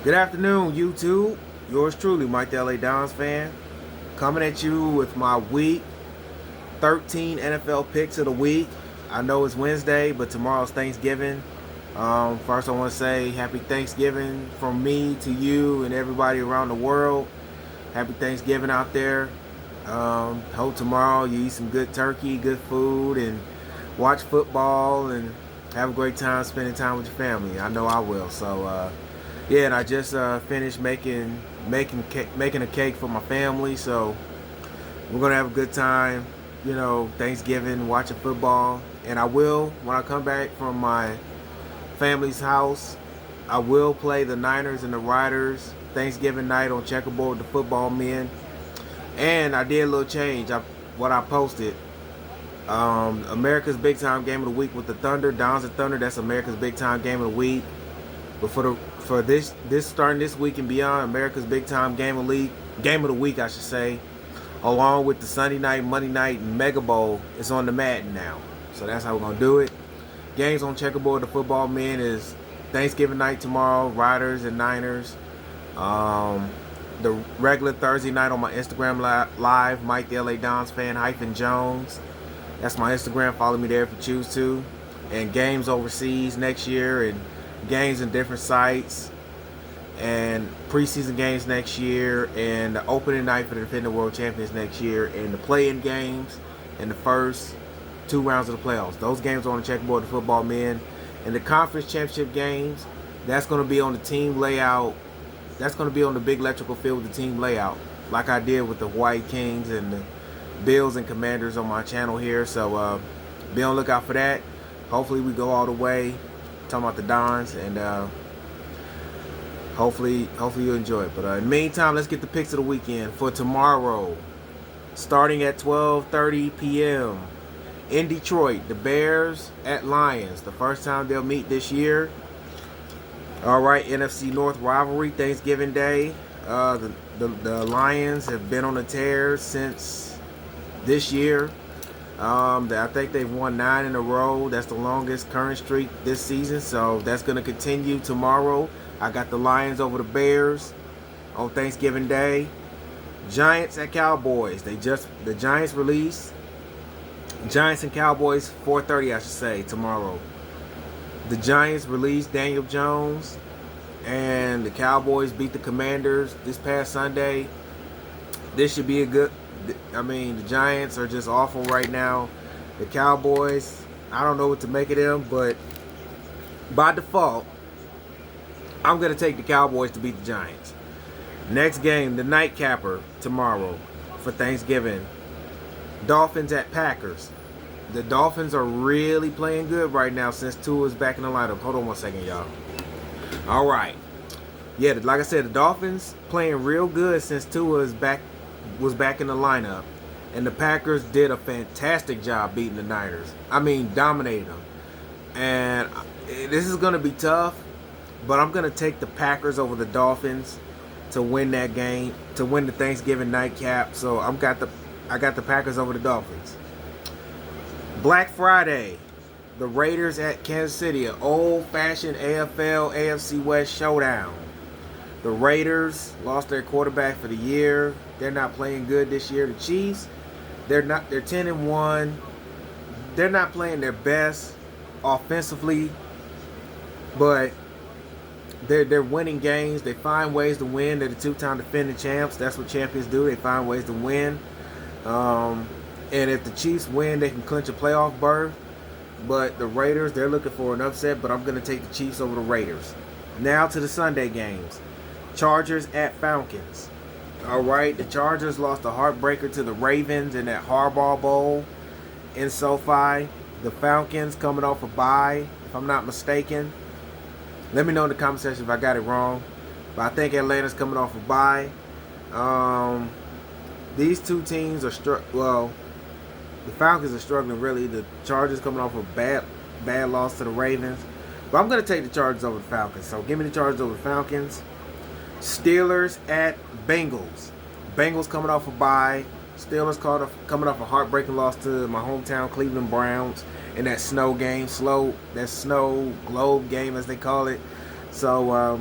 Good afternoon, YouTube. Yours truly, Miketheladonsfan, coming at you with my week 13 NFL picks of the week. I know it's Wednesday, but tomorrow's Thanksgiving. First, I want to say happy Thanksgiving from me to you and everybody around the world. Happy Thanksgiving out there. Hope tomorrow you eat some good turkey, good food, and watch football and have a great time spending time with your family. I know I will. Yeah, and I just finished making a cake for my family, so we're gonna have a good time. Thanksgiving, watching football, and I will, when I come back from my family's house, I will play the Niners and the Riders Thanksgiving night on Checkerboard with the Football Men. And I did a little change. What I posted, America's Big Time Game of the Week with the Thunder, Dons and Thunder. That's America's Big Time Game of the Week. But for this starting this week and beyond, America's Big Time Game of the Week, I should say, along with the Sunday night, Monday night Mega Bowl, is on the Madden now. So that's how we're gonna do it. Games on Checkerboard, the Football Men is Thanksgiving night tomorrow, Riders and Niners. The regular Thursday night on my Instagram live, Mike the LA Dons fan -Jones. That's my Instagram. Follow me there if you choose to. And games overseas next year, and games in different sites, and preseason games next year, and the opening night for the defending world champions next year, and the play-in games, and the first 2 rounds of the playoffs. Those games are on the Checkerboard, the Football Men. And the conference championship games, that's going to be on the team layout. That's going to be on the big electrical field with the team layout, like I did with the White Kings and the Bills and Commanders on my channel here. So be on the lookout for that. Hopefully we go all the way. Talking about the Dons, and hopefully you enjoy it. But in the meantime, let's get the picks of the weekend for tomorrow, starting at 12:30 p.m. in Detroit. The Bears at Lions, the first time they'll meet this year. All right, NFC North rivalry, Thanksgiving Day. The Lions have been on a tear since this year. I think they've won 9 in a row. That's the longest current streak this season, so that's going to continue tomorrow. I got the Lions over the Bears on Thanksgiving Day. Giants at Cowboys. The Giants release. Giants and Cowboys 4:30, I should say, tomorrow. The Giants released Daniel Jones, and the Cowboys beat the Commanders this past Sunday. This should be a good. The Giants are just awful right now. The Cowboys, I don't know what to make of them, but by default, I'm going to take the Cowboys to beat the Giants. Next game, the nightcapper tomorrow for Thanksgiving. Dolphins at Packers. The Dolphins are really playing good right now since Tua's back in the lineup. Hold on one second, y'all. All right. Yeah, like I said, the Dolphins playing real good since Tua was back in the lineup. And the Packers did a fantastic job beating the Niners. Dominated them. And this is going to be tough, but I'm going to take the Packers over the Dolphins to win that game, to win the Thanksgiving nightcap. So I got the Packers over the Dolphins. Black Friday, the Raiders at Kansas City, an old-fashioned AFC West showdown. The Raiders lost their quarterback for the year. They're not playing good this year. The Chiefs, they're 10-1. They're not playing their best offensively, but they're winning games. They find ways to win. They're the 2-time defending champs. That's what champions do. They find ways to win. And if the Chiefs win, they can clinch a playoff berth. But the Raiders, they're looking for an upset, but I'm going to take the Chiefs over the Raiders. Now to the Sunday games. Chargers at Falcons. All right, the Chargers lost a heartbreaker to the Ravens in that Harbaugh Bowl in SoFi. The Falcons coming off a bye, if I'm not mistaken. Let me know in the comment section if I got it wrong. But I think Atlanta's coming off a bye. These two teams are the Falcons are struggling really. The Chargers coming off a bad loss to the Ravens. But I'm going to take the Chargers over the Falcons. So give me the Chargers over the Falcons. Steelers at Bengals. Bengals coming off a bye. Steelers coming off a heartbreaking loss to my hometown Cleveland Browns in that snow game, that snow globe game as they call it. So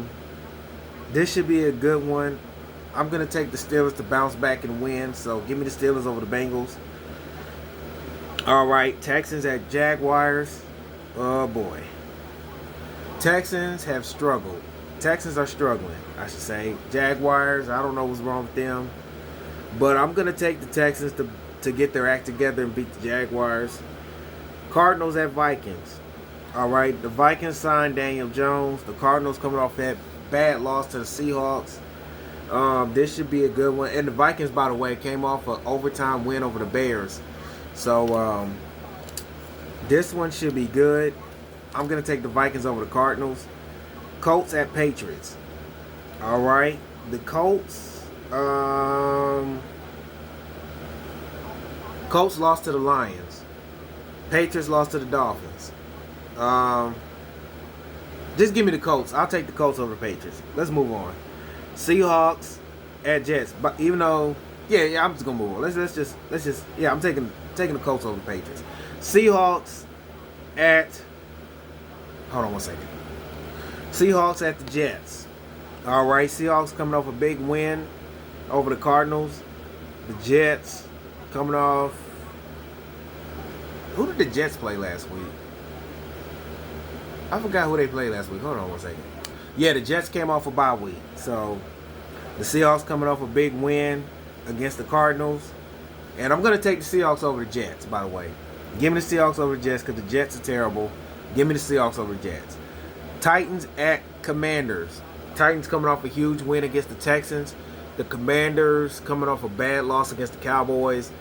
This should be a good one. I'm going to take the Steelers to bounce back and win. So give me the Steelers over the Bengals. All right, Texans at Jaguars. Oh, boy. Texans have struggled. Texans are struggling, I should say. Jaguars, I don't know what's wrong with them. But I'm going to take the Texans to get their act together and beat the Jaguars. Cardinals at Vikings. All right, the Vikings signed Daniel Jones. The Cardinals coming off that bad loss to the Seahawks. This should be a good one. And the Vikings, by the way, came off an overtime win over the Bears. So this one should be good. I'm going to take the Vikings over the Cardinals. Colts at Patriots. All right. The Colts. Colts lost to the Lions. Patriots lost to the Dolphins. Just give me the Colts. I'll take the Colts over the Patriots. Let's move on. Seahawks at Jets. But even though, yeah, I'm just gonna move on. Let's just, yeah, I'm taking the Colts over the Patriots. Seahawks at. Hold on one second. Seahawks at the Jets. All right, Seahawks coming off a big win over the Cardinals. The Jets coming off. Who did the Jets play last week? I forgot who they played last week. Hold on one second. Yeah, the Jets came off a bye week. So the Seahawks coming off a big win against the Cardinals. And I'm going to take the Seahawks over the Jets, by the way. Give me the Seahawks over the Jets because the Jets are terrible. Give me the Seahawks over the Jets. Titans at Commanders. Titans coming off a huge win against the Texans. The Commanders coming off a bad loss against the Cowboys.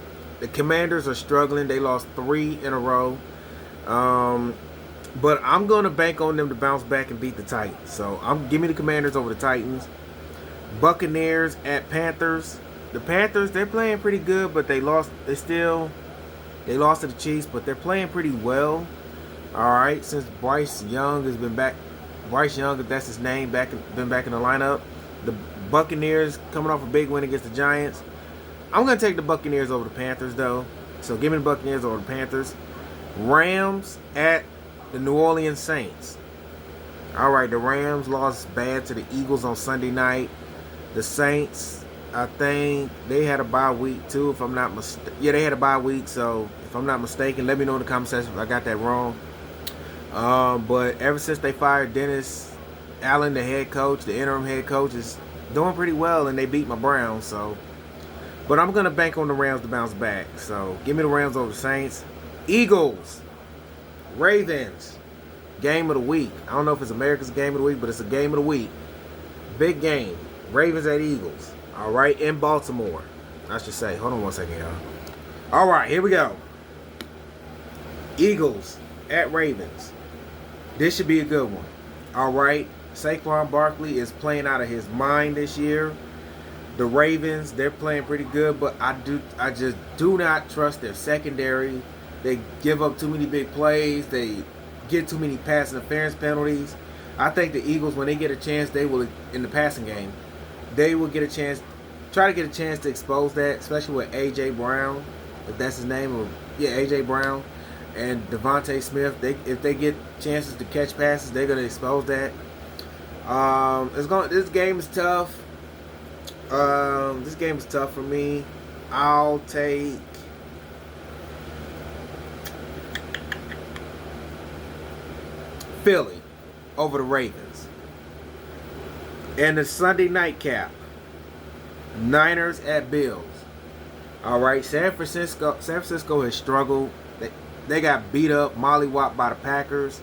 The Commanders are struggling. They lost 3 in a row. But I'm going to bank on them to bounce back and beat the Titans. So give me the Commanders over the Titans. Buccaneers at Panthers. The Panthers, they're playing pretty good, but they lost. They lost to the Chiefs, but they're playing pretty well. All right, since Bryce Young has been back. Bryce Young, if that's his name, been back in the lineup. The Buccaneers coming off a big win against the Giants. I'm going to take the Buccaneers over the Panthers, though. So give me the Buccaneers over the Panthers. Rams at the New Orleans Saints. All right, the Rams lost bad to the Eagles on Sunday night. The Saints, I think they had a bye week, too, if I'm not mistaken. Yeah, they had a bye week, so if I'm not mistaken, let me know in the comment section if I got that wrong. But ever since they fired Dennis Allen, the head coach, the interim head coach, is doing pretty well, and they beat my Browns. So, but I'm gonna bank on the Rams to bounce back. So give me the Rams over the Saints. Eagles, Ravens, game of the week. I don't know if it's America's game of the week, but it's a game of the week. Big game. Ravens at Eagles. All right, in Baltimore, I should say. Hold on one second, y'all. All right, here we go. Eagles at Ravens. This should be a good one. All right. Saquon Barkley is playing out of his mind this year. The Ravens, they're playing pretty good, but I just do not trust their secondary. They give up too many big plays. They get too many pass interference penalties. I think the Eagles, when they get a chance, they will, in the passing game, they will get a chance, try to get a chance to expose that, especially with A.J. Brown, if that's his name, or yeah, A.J. Brown. And Devontae Smith, if they get chances to catch passes, they're gonna expose that. This game is tough. This game is tough for me. I'll take Philly over the Ravens. And the Sunday night cap, Niners at Bills. All right, San Francisco has struggled. They got beat up, mollywopped by the Packers.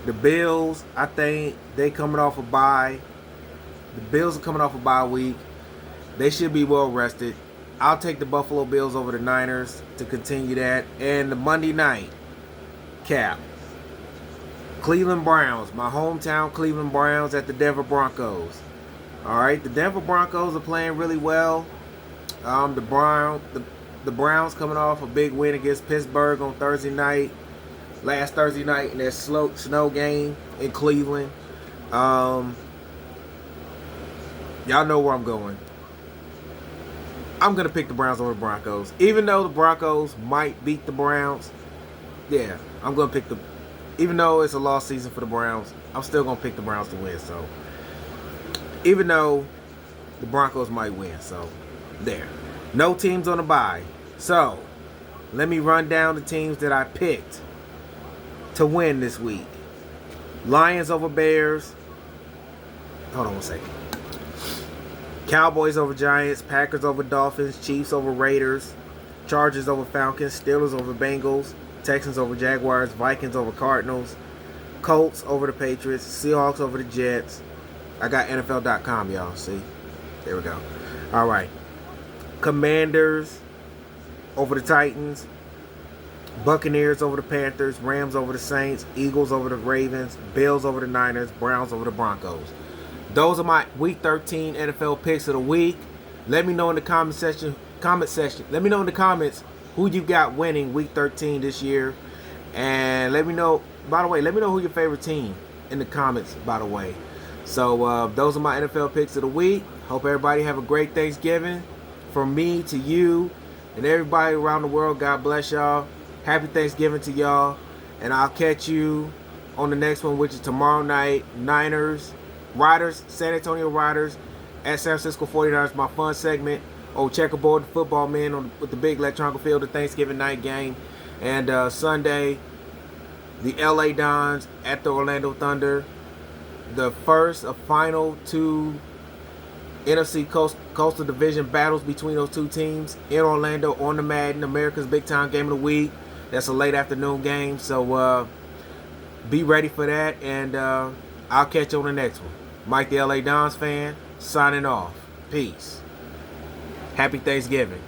The Bills, I think they coming off a bye. The Bills are coming off a bye week. They should be well rested. I'll take the Buffalo Bills over the Niners to continue that. And the Monday night cap, Cleveland Browns, my hometown Cleveland Browns at the Denver Broncos. All right, the Denver Broncos are playing really well. The Browns coming off a big win against Pittsburgh on last Thursday night in that snow game in Cleveland. Y'all know where I'm going. I'm going to pick the Browns over the Broncos. Even though the Broncos might beat the Browns, yeah, I'm going to pick even though it's a lost season for the Browns, I'm still going to pick the Browns to win. So Even though the Broncos might win. So, there. No teams on the bye. So, let me run down the teams that I picked to win this week. Lions over Bears. Hold on one second. Cowboys over Giants. Packers over Dolphins. Chiefs over Raiders. Chargers over Falcons. Steelers over Bengals. Texans over Jaguars. Vikings over Cardinals. Colts over the Patriots. Seahawks over the Jets. I got NFL.com, y'all. See? There we go. All right. Commanders over the Titans. Buccaneers over the Panthers. Rams over the Saints. Eagles over the Ravens. Bills over the Niners. Browns over the Broncos. Those are my Week 13 NFL picks of the week. Let me know in the comment section. Let me know in the comments who you got winning Week 13 this year. And let me know, by the way, let me know who your favorite team in the comments, by the way. So those are my NFL picks of the week. Hope everybody have a great Thanksgiving. From me to you and everybody around the world, God bless y'all. Happy Thanksgiving to y'all. And I'll catch you on the next one, which is tomorrow night. San Antonio Riders at San Francisco 49ers, my fun segment. Oh, checkerboard, the football men with the big electronic field, the Thanksgiving night game. And Sunday, the LA Dons at the Orlando Thunder. The first of final two NFC Coastal Division battles between those two teams in Orlando on the Madden, America's Big Time Game of the Week. That's a late afternoon game, so be ready for that, and I'll catch you on the next one. Mike the LA Dons fan, signing off. Peace. Happy Thanksgiving.